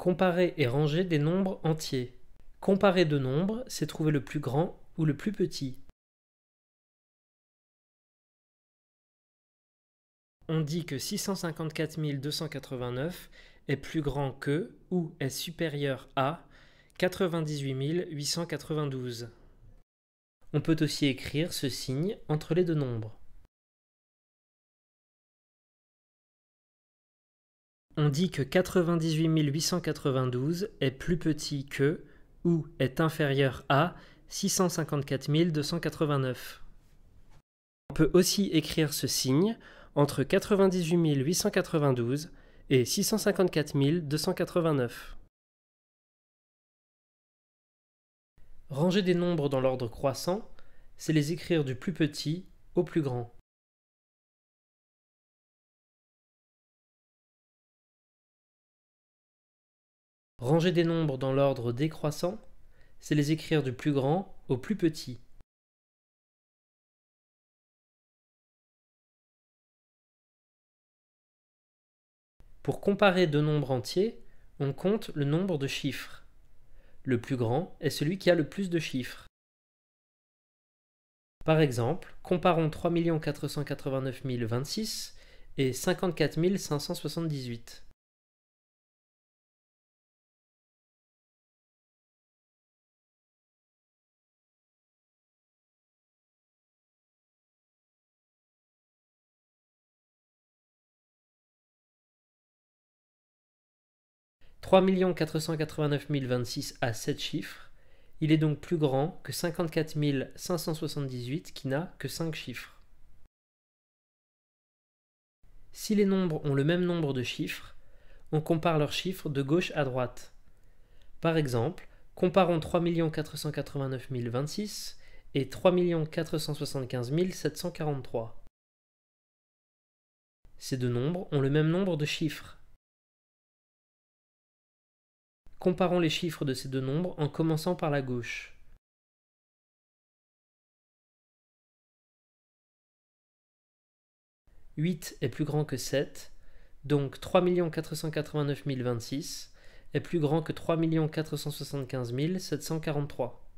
Comparer et ranger des nombres entiers. Comparer deux nombres, c'est trouver le plus grand ou le plus petit. On dit que 654 289 est plus grand que ou est supérieur à 98 892. On peut aussi écrire ce signe entre les deux nombres. On dit que 98 892 est plus petit que ou est inférieur à 654 289. On peut aussi écrire ce signe entre 98 892 et 654 289. Ranger des nombres dans l'ordre croissant, c'est les écrire du plus petit au plus grand. Ranger des nombres dans l'ordre décroissant, c'est les écrire du plus grand au plus petit. Pour comparer deux nombres entiers, on compte le nombre de chiffres. Le plus grand est celui qui a le plus de chiffres. Par exemple, comparons 3 489 026 et 54 578. « 3 489 026 a 7 chiffres, il est donc plus grand que 54 578 qui n'a que 5 chiffres. » Si les nombres ont le même nombre de chiffres, on compare leurs chiffres de gauche à droite. Par exemple, comparons 3 489 026 et 3 475 743. Ces deux nombres ont le même nombre de chiffres. Comparons les chiffres de ces deux nombres en commençant par la gauche. « 8 est plus grand que 7, donc 3 489 026 est plus grand que 3 475 743.